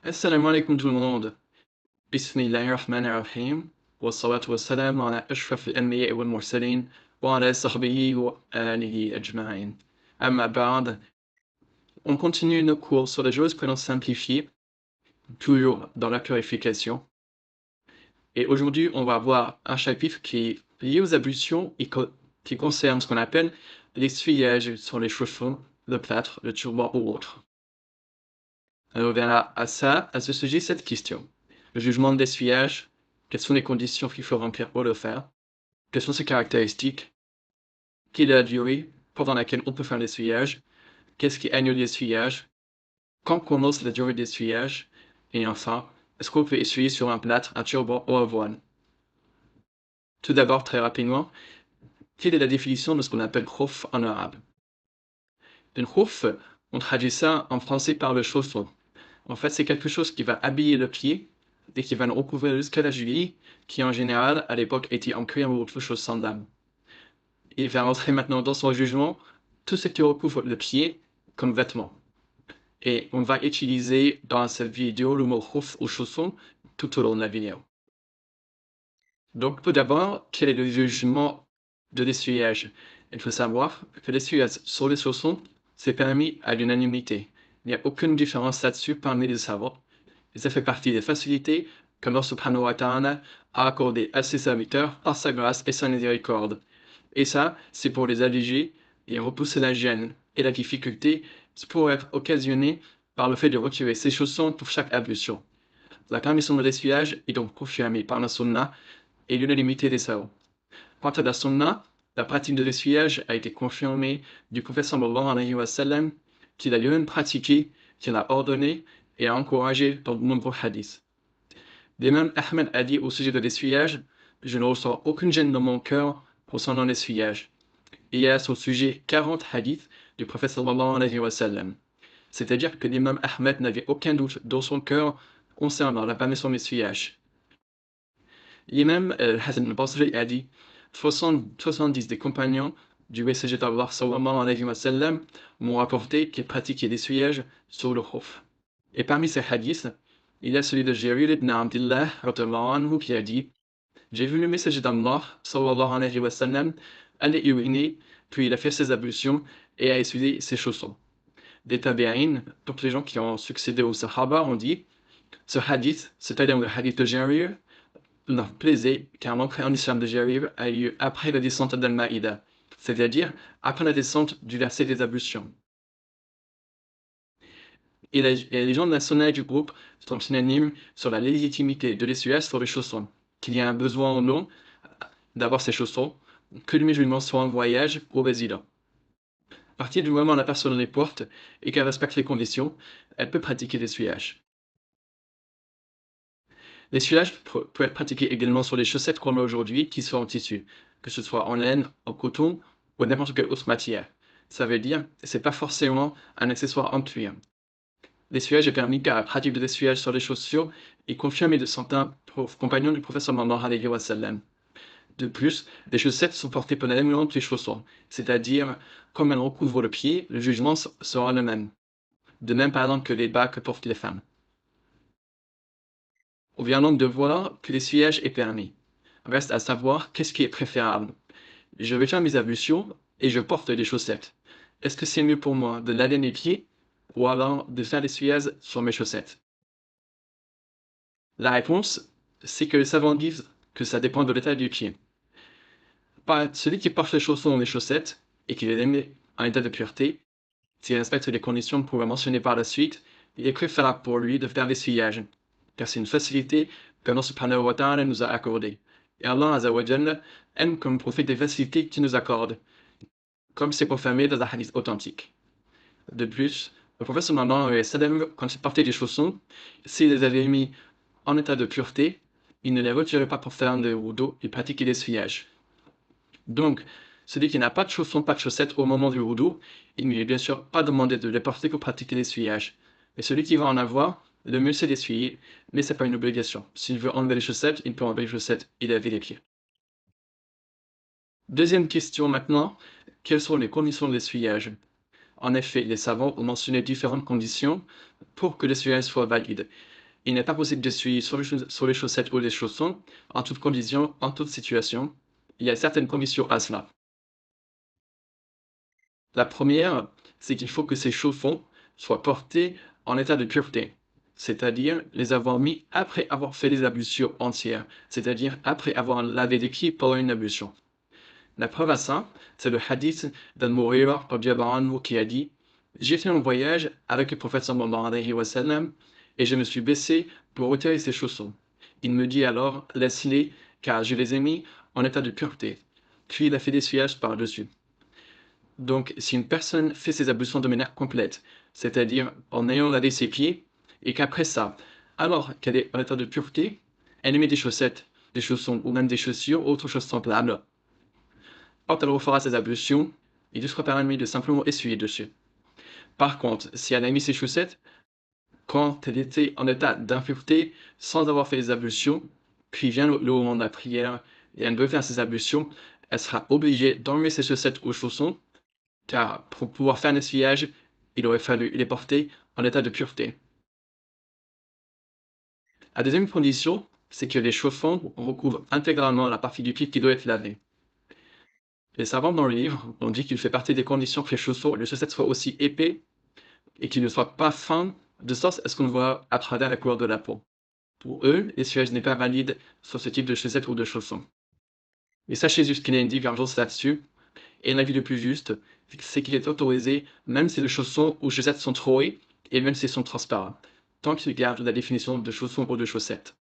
Assalamu alaikum tout le monde. Bismillahirrahmanirrahim. Wassalatu wassalamu ala ashraf al-anbiya wal mursalin wa ala sahbihi wa alihi ajma'in. Amma ba'd. On continue nos cours sur la jurisprudence simplifiée, toujours dans la clarification. Et aujourd'hui, on va voir un chapitre qui est lié aux ablutions et qui concerne ce qu'on appelle l'essuyage sur les chaussons, le plâtre, le turban ou autre. Alors, on verra à ce sujet, cette question. Le jugement de l'essuyage, quelles sont les conditions qu'il faut remplir pour le faire? Quelles sont ses caractéristiques? Quelle est la durée pendant laquelle on peut faire l'essuyage? Qu'est-ce qui annule l'essuyage? Quand commence la durée d'essuyage? Et enfin, est-ce qu'on peut essuyer sur un plâtre, un turban ou un voile? Tout d'abord, très rapidement, quelle est la définition de ce qu'on appelle khouf en arabe? Une khouf, on traduit ça en français par le chausson. En fait, c'est quelque chose qui va habiller le pied et qui va le recouvrir jusqu'à la cheville, qui en général, à l'époque, était en cuir ou autre chose sans dame. Il va rentrer maintenant dans son jugement tout ce qui recouvre le pied comme vêtement. Et on va utiliser dans cette vidéo le mot khouf ou chausson tout au long de la vidéo. Donc, tout d'abord, quel est le jugement de l'essuyage? Il faut savoir que l'essuyage sur les chaussons, c'est permis à l'unanimité. Il n'y a aucune différence là-dessus parmi les savants. Et ça fait partie des facilités qu'Allah subhanahu wa ta'ala a accordées à ses serviteurs par sa grâce et sa miséricorde. Et ça, c'est pour les alléger et repousser la gêne et la difficulté pour être occasionné par le fait de retirer ses chaussons pour chaque ablution. La permission de l'essuyage est donc confirmée par la sunna et l'unanimité des savants. Quant à la sunna, la pratique de l'essuyage a été confirmée du prophète sallallahu alayhi wa sallam, qui l'a lui-même pratiqué, qui l'a ordonné et a encouragé dans de nombreux hadiths. L'imam Ahmed a dit au sujet de l'essuyage: je ne ressens aucune gêne dans mon cœur concernant l'essuyage. Il y a à ce sujet 40 hadiths du prophète sallallahu alayhi wa sallam. C'est-à-dire que l'imam Ahmed n'avait aucun doute dans son cœur concernant la permission de l'essuyage. L'imam Hassan al-Basri a dit 70 des compagnons du messager d'Allah sallallahu alayhi wa sallam m'ont rapporté qu'ils pratiquaient l'essuyage sur le khouf. Et parmi ces hadiths, il y a celui de Jarir ibn Abdullah anhu qui a dit: j'ai vu le messager d'Allah sallallahu alayhi wa sallam aller uriner, puis il a fait ses ablutions et a essuyé ses chaussons. Des tabi'in, donc les gens qui ont succédé aux sahaba, ont dit: ce hadith, c'est-à-dire le hadith de Jarir, leur plaisait car l'entrée en islam de Jarir a eu lieu après la descente d'Al-Maïda, c'est-à-dire après la descente du verset des ablutions. Et les gens de la sunna du groupe sont unanimes sur la légitimité de l'essuyage sur les chaussons, qu'il y a un besoin ou non d'avoir ces chaussons, que le musulman soit en voyage ou résident. À partir du moment où la personne les porte et qu'elle respecte les conditions, elle peut pratiquer l'essuyage. L'essuyage peut être pratiqué également sur les chaussettes qu'on met aujourd'hui qui sont en tissu, que ce soit en laine, en coton ou n'importe quelle autre matière. Ça veut dire que ce n'est pas forcément un accessoire en cuir. L'essuyage est permis car la pratique de l'essuyage sur les chaussures est confirmée de certains compagnons du prophète sallallahu alayhi wa sallam. De plus, les chaussettes sont portées par la même que les chaussons, c'est-à-dire, comme elles recouvrent le pied, le jugement sera le même. De même, par exemple, que les bas que portent les femmes. On vient donc de voir que l'essuyage est permis. Reste à savoir qu'est-ce qui est préférable. Je vais faire mes ablutions et je porte des chaussettes. Est-ce que c'est mieux pour moi de laver mes pieds ou alors de faire l'essuyage sur mes chaussettes? La réponse, c'est que les savants disent que ça dépend de l'état du pied. Celui qui porte les chaussons ou les chaussettes et qui les met en état de pureté, s'il respecte les conditions qu'on va mentionner par la suite, il est préférable pour lui de faire l'essuyage, car c'est une facilité qu'Allah subhanahu wa ta'ala nous a accordée. Et Allah azza wa jalla aime qu'on profite des facilités qu'il nous accorde, comme c'est confirmé dans un hadith authentique. De plus, le prophète sallallahu alayhi wa sallam, quand il portait des chaussons, s'il les avait mis en état de pureté, il ne les retirait pas pour faire de wudu et pratiquer l'essuyage. Donc, celui qui n'a pas de chaussons, pas de chaussettes au moment du wudu, il ne lui est bien sûr pas demandé de les porter pour pratiquer l'essuyage. Mais celui qui va en avoir, le mieux c'est d'essuyer, mais c'est pas une obligation. S'il veut enlever les chaussettes, il peut enlever les chaussettes et laver les pieds. Deuxième question maintenant, quelles sont les conditions de l'essuyage? En effet, les savants ont mentionné différentes conditions pour que l'essuyage soit valide. Il n'est pas possible d'essuyer sur les chaussettes ou les chaussons, en toute condition, en toute situation. Il y a certaines conditions à cela. La première, c'est qu'il faut que ces chaussons soient portés en état de pureté, c'est-à-dire les avoir mis après avoir fait les ablutions entières, c'est-à-dire après avoir lavé les pieds pendant une ablution. La preuve à ça, c'est le hadith d'Al-Mughira qui a dit: J'ai fait un voyage avec le prophète sallallahu alayhi wa sallam et je me suis baissé pour retirer ses chaussons. Il me dit alors: Laisse-les, car je les ai mis en état de pureté. Puis il a fait l'essuyage par-dessus. Donc, si une personne fait ses ablutions de manière complète, c'est-à-dire en ayant lavé ses pieds, et qu'après ça, alors qu'elle est en état de pureté, elle met des chaussettes, des chaussons ou même des chaussures ou autre chose semblable, quand elle refera ses ablutions, il lui sera permis de simplement essuyer dessus. Par contre, si elle a mis ses chaussettes quand elle était en état d'impureté, sans avoir fait les ablutions, puis vient le moment de la prière et elle veut faire ses ablutions, elle sera obligée d'enlever ses chaussettes ou chaussons, car pour pouvoir faire un essuyage, il aurait fallu les porter en état de pureté. La deuxième condition, c'est que les chaussons recouvrent intégralement la partie du pied qui doit être lavée. Les savants dans le livre ont dit qu'il fait partie des conditions que les chaussons et les chaussettes soient aussi épais et qu'ils ne soient pas fins, de sorte à ce qu'on voit à travers la couleur de la peau. Pour eux, l'essuyage n'est pas valide sur ce type de chaussettes ou de chaussons. Mais sachez juste qu'il y a une divergence là-dessus, et l'avis le plus juste, c'est qu'il est autorisé, même si les chaussons ou chaussettes sont trouées, et même s'ils sont transparents, tant qu'ils gardent la définition de chaussons ou de chaussettes.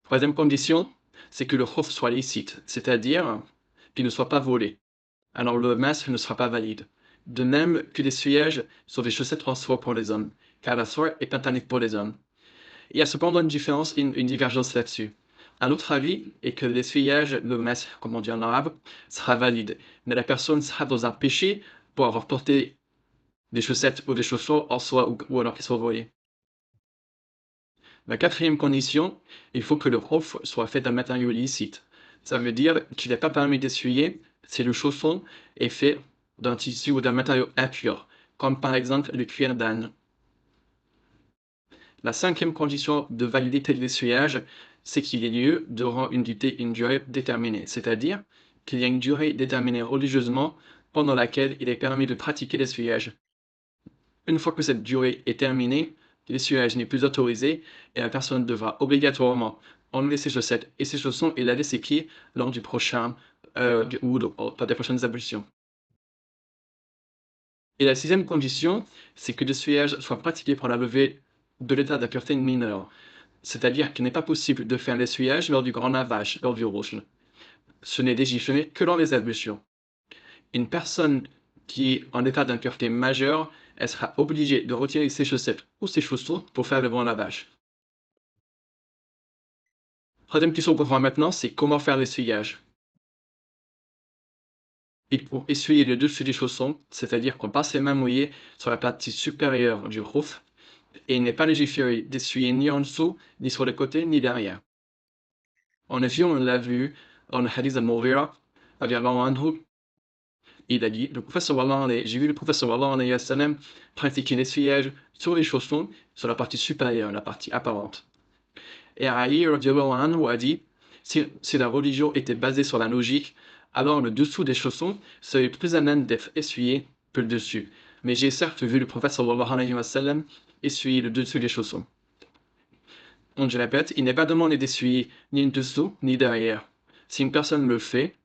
Troisième condition, c'est que le khuf soit licite, c'est-à-dire qu'il ne soit pas volé. Alors le masque ne sera pas valide. De même que l'essuyage sur les chaussettes en soie pour les hommes, car la soie est interdite pour les hommes. Il y a cependant une différence, une divergence là-dessus. Un autre avis est que l'essuyage, le masque, comme on dit en arabe, sera valide, mais la personne sera dans un péché pour avoir porté des chaussettes ou des chaussons en soie ou alors qu'ils soient volés. La quatrième condition, il faut que le khuf soit fait d'un matériau licite. Ça veut dire qu'il n'est pas permis d'essuyer si le chausson est fait d'un tissu ou d'un matériau impur, comme par exemple le cuir d'âne. La cinquième condition de validité de l'essuyage, c'est qu'il ait lieu durant une durée déterminée, c'est-à-dire qu'il y a une durée déterminée religieusement pendant laquelle il est permis de pratiquer l'essuyage. Une fois que cette durée est terminée, l'essuyage n'est plus autorisé et la personne devra obligatoirement enlever ses chaussettes et ses chaussons et laver ses pieds lors du prochain ou lors des prochaines ablutions. Et la sixième condition, c'est que l'essuyage soit pratiqué pour la levée de l'état d'impureté mineure, c'est-à-dire qu'il n'est pas possible de faire l'essuyage lors du grand lavage, lors du rouge. Ce n'est légiféré que dans les ablutions. Une personne qui est en état d'impureté majeure, elle sera obligée de retirer ses chaussettes ou ses chaussons pour faire le bon lavage. Troisième question qu'on voit maintenant, c'est comment faire l'essuyage. Et pour essuyer le dessus des chaussons, c'est-à-dire qu'on passe les mains mouillées sur la partie supérieure du roof, et il n'est pas légiféré d'essuyer ni en dessous, ni sur les côtés, ni derrière. En effet, on l'a vu dans le hadith al-Mughira, il a dit, j'ai vu le professeur sallallahu alayhi wa sallam pratiquer l'essuyage sur les chaussons, sur la partie supérieure, la partie apparente. Et Ali radiallahu anhu a dit, si la religion était basée sur la logique, alors le dessous des chaussons serait plus à même d'être essuyé que le dessus. Mais j'ai certes vu le prophète sallallahu alayhi wa sallam essuyer le dessus des chaussons. Donc je répète, il n'est pas demandé d'essuyer ni le dessous ni derrière. Si une personne le fait,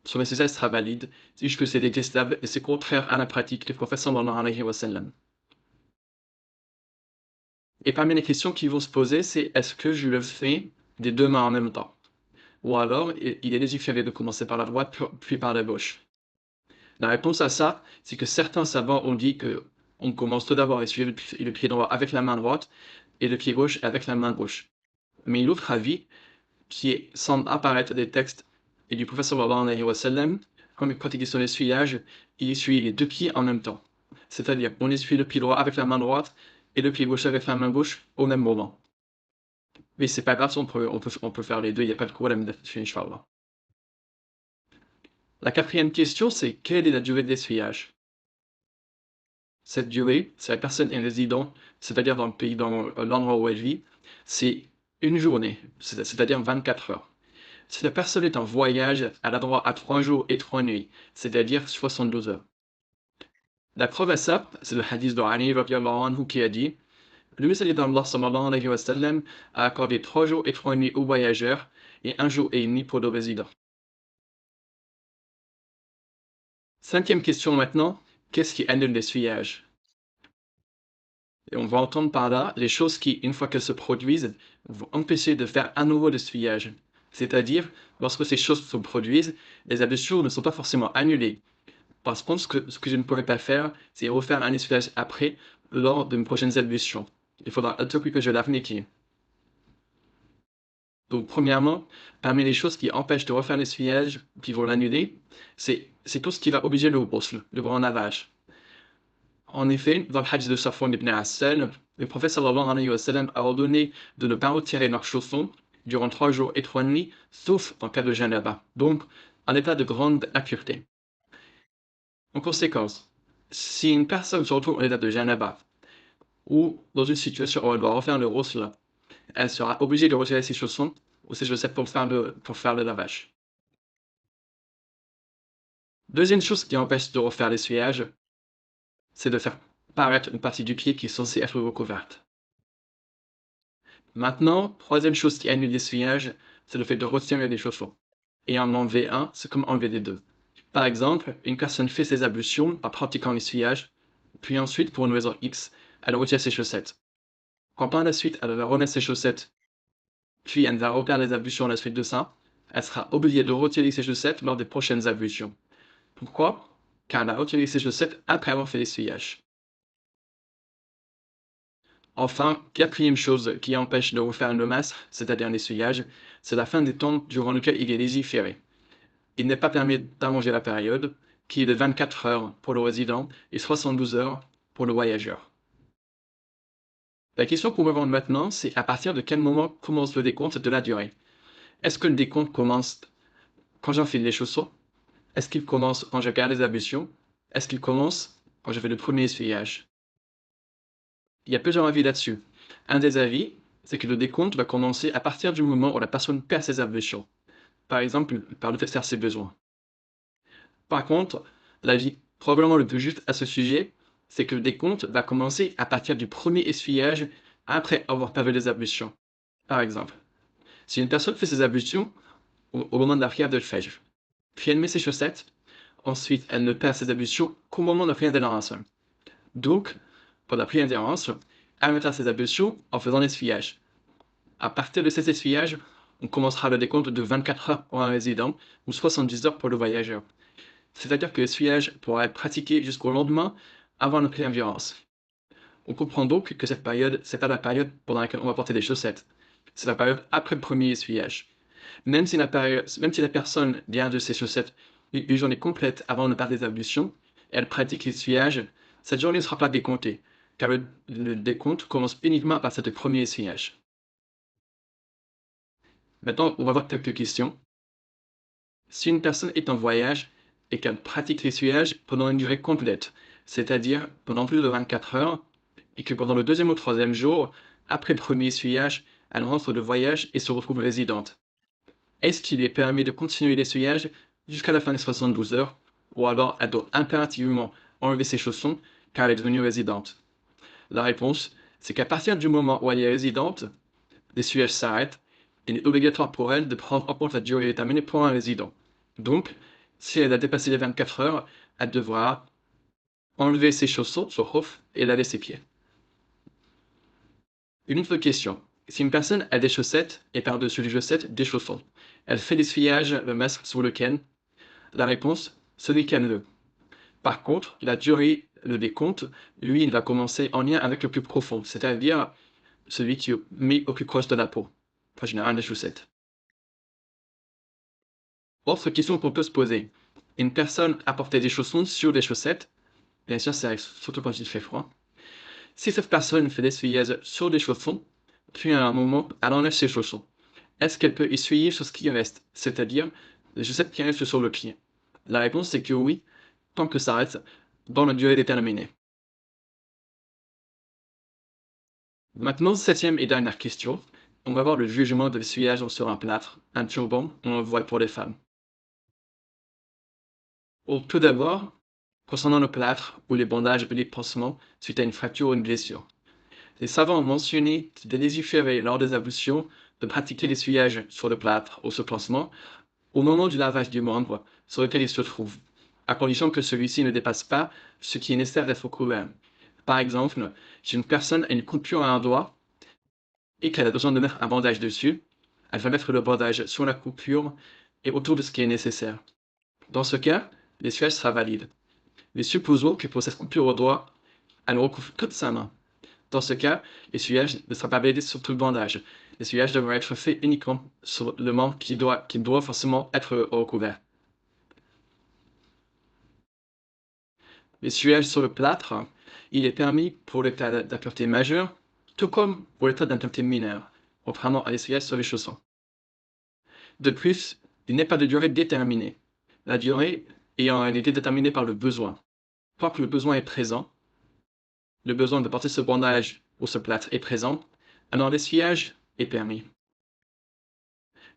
son nécessaire sera valide, c'est juste que c'est détestable et c'est contraire à la pratique du prophète sallallahu alayhi wa sallam. Et parmi les questions qui vont se poser, c'est est-ce que je le fais des deux mains en même temps? Ou alors, il est légiféré de commencer par la droite, puis par la gauche. La réponse à ça, c'est que certains savants ont dit que on commence tout d'abord à essuyer le pied droit avec la main droite et le pied gauche avec la main gauche. Mais l'autre avis, qui semble apparaître des textes et du prophète sallallahu alayhi wa sallam, comme il pratiquait son essuyage, il essuie les deux pieds en même temps. C'est-à-dire, on essuie le pied droit avec la main droite et le pied gauche avec la main gauche au même moment. Mais c'est pas grave, on peut faire les deux, il n'y a pas de problème là-dessus, Inch'Allah. La quatrième question, c'est quelle est la durée de l'essuiage? Cette durée, si la personne est résident, c'est-à-dire dans le pays, dans l'endroit où elle vit, c'est une journée, c'est-à-dire 24 heures. Si la personne est en voyage, elle a droit à 3 jours et 3 nuits, c'est-à-dire 72 heures. La preuve à ça, c'est le hadith de Ali radiallahu anhu qui a dit: le messager d'Allah sallallahu alayhi wa sallam a accordé 3 jours et 3 nuits aux voyageurs et 1 jour et une nuit pour le résident. Cinquième question maintenant, qu'est-ce qui annule l'essuyage? Et on va entendre par là les choses qui, une fois qu'elles se produisent, vont empêcher de faire à nouveau l'essuyage. C'est-à-dire, lorsque ces choses se produisent, les ablutions ne sont pas forcément annulées. Par contre, ce que je ne pourrais pas faire, c'est refaire un essuyage après, lors de mes prochaines ablutions. Il faudra attendre que je l'applique. Donc, premièrement, parmi les choses qui empêchent de refaire l'essuyage, qui vont l'annuler, c'est tout ce qui va obliger le ghusl, le grand lavage. En effet, dans le hadith de Safwan ibn Assal, le prophète sallallahu alayhi wa sallam a ordonné de ne pas retirer leurs chaussons durant 3 jours et 3 nuits, sauf en cas de janaba, donc en état de grande impureté. En conséquence, si une personne se retrouve en état de janaba ou dans une situation où elle doit refaire le ghusl, elle sera obligée de retirer ses chaussons ou ses chaussettes pour faire le lavage. Deuxième chose qui empêche de refaire l'essuyage, c'est de faire paraître une partie du pied qui est censée être recouverte. Maintenant, troisième chose qui annule l'essuyage, c'est le fait de retirer les chaussons. Et en enlever un, c'est comme enlever les deux. Par exemple, une personne fait ses ablutions en pratiquant l'essuyage, puis ensuite, pour une raison X, elle retire ses chaussettes. Quand par la suite, elle va remettre ses chaussettes, puis elle va refaire les ablutions à la suite de ça, elle sera obligée de retirer ses chaussettes lors des prochaines ablutions. Pourquoi? Car elle a retiré ses chaussettes après avoir fait l'essuyage. Enfin, quatrième chose qui empêche de refaire le masque, c'est-à-dire l'essuyage, c'est la fin des temps durant lequel il est légiféré. Il n'est pas permis d'allonger la période, qui est de 24 heures pour le résident et 72 heures pour le voyageur. La question qu'on me rend maintenant, c'est à partir de quel moment commence le décompte de la durée? Est-ce que le décompte commence quand j'enfile les chaussons? Est-ce qu'il commence quand je garde les ablutions? Est-ce qu'il commence quand je fais le premier essuyage? Il y a plusieurs avis là-dessus. Un des avis, c'est que le décompte va commencer à partir du moment où la personne perd ses ablutions. Par exemple, par le fait de faire ses besoins. Par contre, l'avis probablement le plus juste à ce sujet, c'est que le décompte va commencer à partir du premier essuyage après avoir perdu les ablutions. Par exemple, si une personne fait ses ablutions au moment de la prière de Fajr, puis elle met ses chaussettes, ensuite elle ne perd ses ablutions qu'au moment de la prière de l'Asr. Donc, pour la prière d'errance, elle mettra ses ablutions en faisant l'essuyage. À partir de cet essuyage, on commencera le décompte de 24 heures pour un résident ou 70 heures pour le voyageur. C'est-à-dire que l'essuyage pourra être pratiqué jusqu'au lendemain avant la prière d'errance. On comprend donc que cette période, c'est pas la période pendant laquelle on va porter des chaussettes. C'est la période après le premier essuyage. Même si la personne garde ses chaussettes une journée complète avant de perdre des ablutions, et elle pratique l'essuyage, cette journée ne sera pas décomptée, car le décompte commence uniquement par cette premier essuyage. Maintenant, on va voir quelques questions. Si une personne est en voyage et qu'elle pratique l'essuyage pendant une durée complète, c'est-à-dire pendant plus de 24 heures, et que pendant le deuxième ou troisième jour, après le premier essuyage, elle rentre de voyage et se retrouve résidente, est-ce qu'il est permis de continuer l'essuyage jusqu'à la fin des 72 heures, ou alors elle doit impérativement enlever ses chaussons car elle est devenue résidente? La réponse, c'est qu'à partir du moment où elle est résidente, l'essuyage s'arrête et il est obligatoire pour elle de prendre en compte la durée déterminée pour un résident. Donc, si elle a dépassé les 24 heures, elle devra enlever ses chaussons, son khuf, et laver ses pieds. Une autre question. Si une personne a des chaussettes et par-dessus les chaussettes des chaussons, elle fait l'essuyage, le masque sur lequel? La réponse, ce n'est qu'un nœud. Par contre, la durée, le décompte, lui, il va commencer en lien avec le plus profond, c'est-à-dire celui qui est mis au plus proche de la peau, en général des chaussettes. Autre question qu'on peut se poser. Une personne a porté des chaussons sur des chaussettes, bien sûr, c'est surtout quand il fait froid. Si cette personne fait l'essuyage sur des chaussons, puis à un moment, elle enlève ses chaussons, est-ce qu'elle peut essuyer sur ce qui reste, c'est-à-dire les chaussettes qui restent sur le pied? La réponse c'est que oui, tant que ça reste dans une durée déterminée. Maintenant, septième et dernière question, on va voir le jugement de l'essuyage sur un plâtre, un turban ou un voile pour les femmes. Bon, tout d'abord, concernant le plâtre ou les bandages et les pansements suite à une fracture ou une blessure. Les savants ont mentionné de légiférer lors des ablutions de pratiquer l'essuyage sur le plâtre ou ce pansement au moment du lavage du membre sur lequel il se trouve, à condition que celui-ci ne dépasse pas ce qui est nécessaire d'être couvert. Par exemple, si une personne a une coupure à un doigt et qu'elle a besoin de mettre un bandage dessus, elle va mettre le bandage sur la coupure et autour de ce qui est nécessaire. Dans ce cas, l'essuyage sera valide. Mais supposons que pour cette coupure au doigt, elle recouvre toute sa main. Dans ce cas, l'essuyage ne sera pas validé sur tout le bandage. L'essuyage devra être fait uniquement sur le membre qui doit forcément être recouvert. L'essuyage sur le plâtre, il est permis pour l'état d'impureté majeure, tout comme pour l'état d'impureté mineure, contrairement à l'essuyage sur les chaussons. De plus, il n'est pas de durée déterminée, la durée ayant été déterminée par le besoin. Tant que le besoin est présent, le besoin de porter ce bandage ou ce plâtre est présent, alors l'essuyage est permis.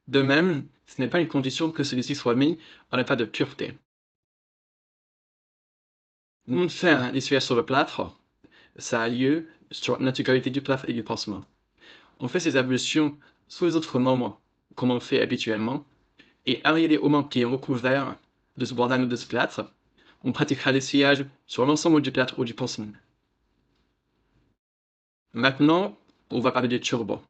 De même, ce n'est pas une condition que celui-ci soit mis en état de pureté. Faire un essuyage sur le plâtre, ça a lieu sur l'intégralité du plâtre et du pansement. On fait ces ablutions sous les autres moments, comme on le fait habituellement, et arrivé au moment qui est recouvert de ce bandage ou de ce plâtre, on pratiquera l'essuyage sur l'ensemble du plâtre ou du pansement. Maintenant, on va parler du turban.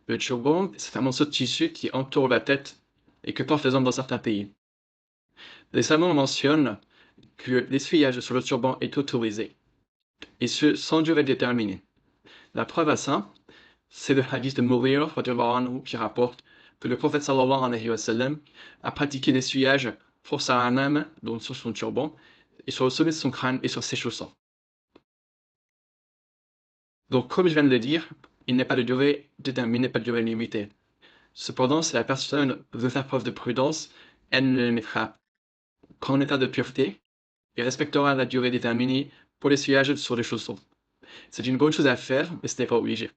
Le turban, c'est un morceau de tissu qui entoure la tête et que portent les hommes dans certains pays. Les savants mentionnent que l'essuyage sur le turban est autorisé, et ce, sans durée déterminée. La preuve à ça, c'est le hadith de Mughira qui rapporte que le prophète sallallahu alayhi wa sallam a pratiqué l'essuyage pour sa hanam, donc sur son turban, et sur le sommet de son crâne et sur ses chaussons. Donc, comme je viens de le dire, il n'est pas de durée déterminée, pas de durée limitée. Cependant, si la personne veut faire preuve de prudence, elle ne le mettra qu'en état de pureté et respectera la durée déterminée pour l'essuyage sur les chaussons. C'est une bonne chose à faire, mais ce n'est pas obligé.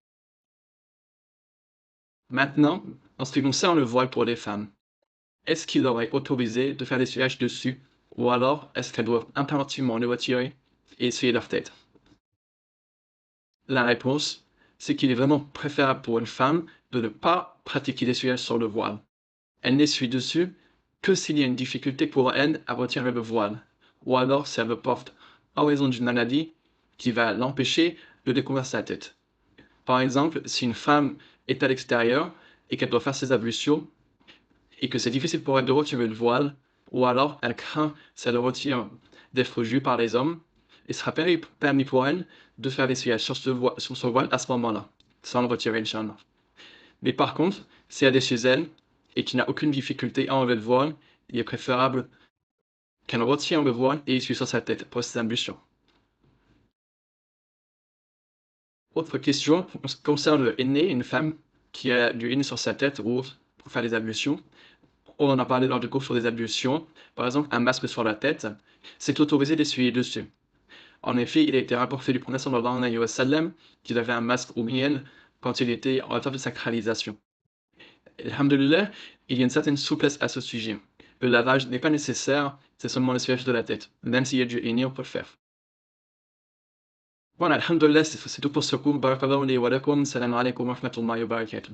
Maintenant, en ce qui concerne le voile pour les femmes, est-ce qu'il leur est autorisé de faire l'essuyage dessus, ou alors est-ce qu'elles doivent impérativement le retirer et essuyer leur tête? La réponse, c'est qu'il est vraiment préférable pour une femme de ne pas pratiquer l'essuyage sur le voile. Elle n'essuie dessus que s'il y a une difficulté pour elle à retirer le voile, ou alors si elle le porte en raison d'une maladie qui va l'empêcher de découvrir sa tête. Par exemple, si une femme est à l'extérieur et qu'elle doit faire ses ablutions, et que c'est difficile pour elle de retirer le voile, ou alors elle craint, si elle le retire, d'être vue par les hommes, il sera permis pour elle de faire l'essuyage sur son voile à ce moment-là, sans le retirer, Inch'Allah. Mais par contre, si elle est chez elle et qu'il n'a aucune difficulté à enlever le voile, il est préférable qu'elle retire le voile et essuie sur sa tête pour ses ablutions. Autre question concerne le henné, une femme qui a du henné sur sa tête ou pour faire les ablutions. On en a parlé lors du cours sur les ablutions. Par exemple, un masque sur la tête, c'est autorisé d'essuyer dessus. En effet, il a été rapporté du prophète sallallahu alayhi wa sallam qu'il avait un masque au miel quand il était en état de sacralisation. Alhamdulillah, il y a une certaine souplesse à ce sujet. Le lavage n'est pas nécessaire, c'est seulement l'essuyage de la tête. Même s'il y a du henné, on peut le faire. Voilà, alhamdulillah, c'est tout pour ce cours. Barakallahu li wa lakum. Salam alaikum wa rahmatullahi wa barakatuh.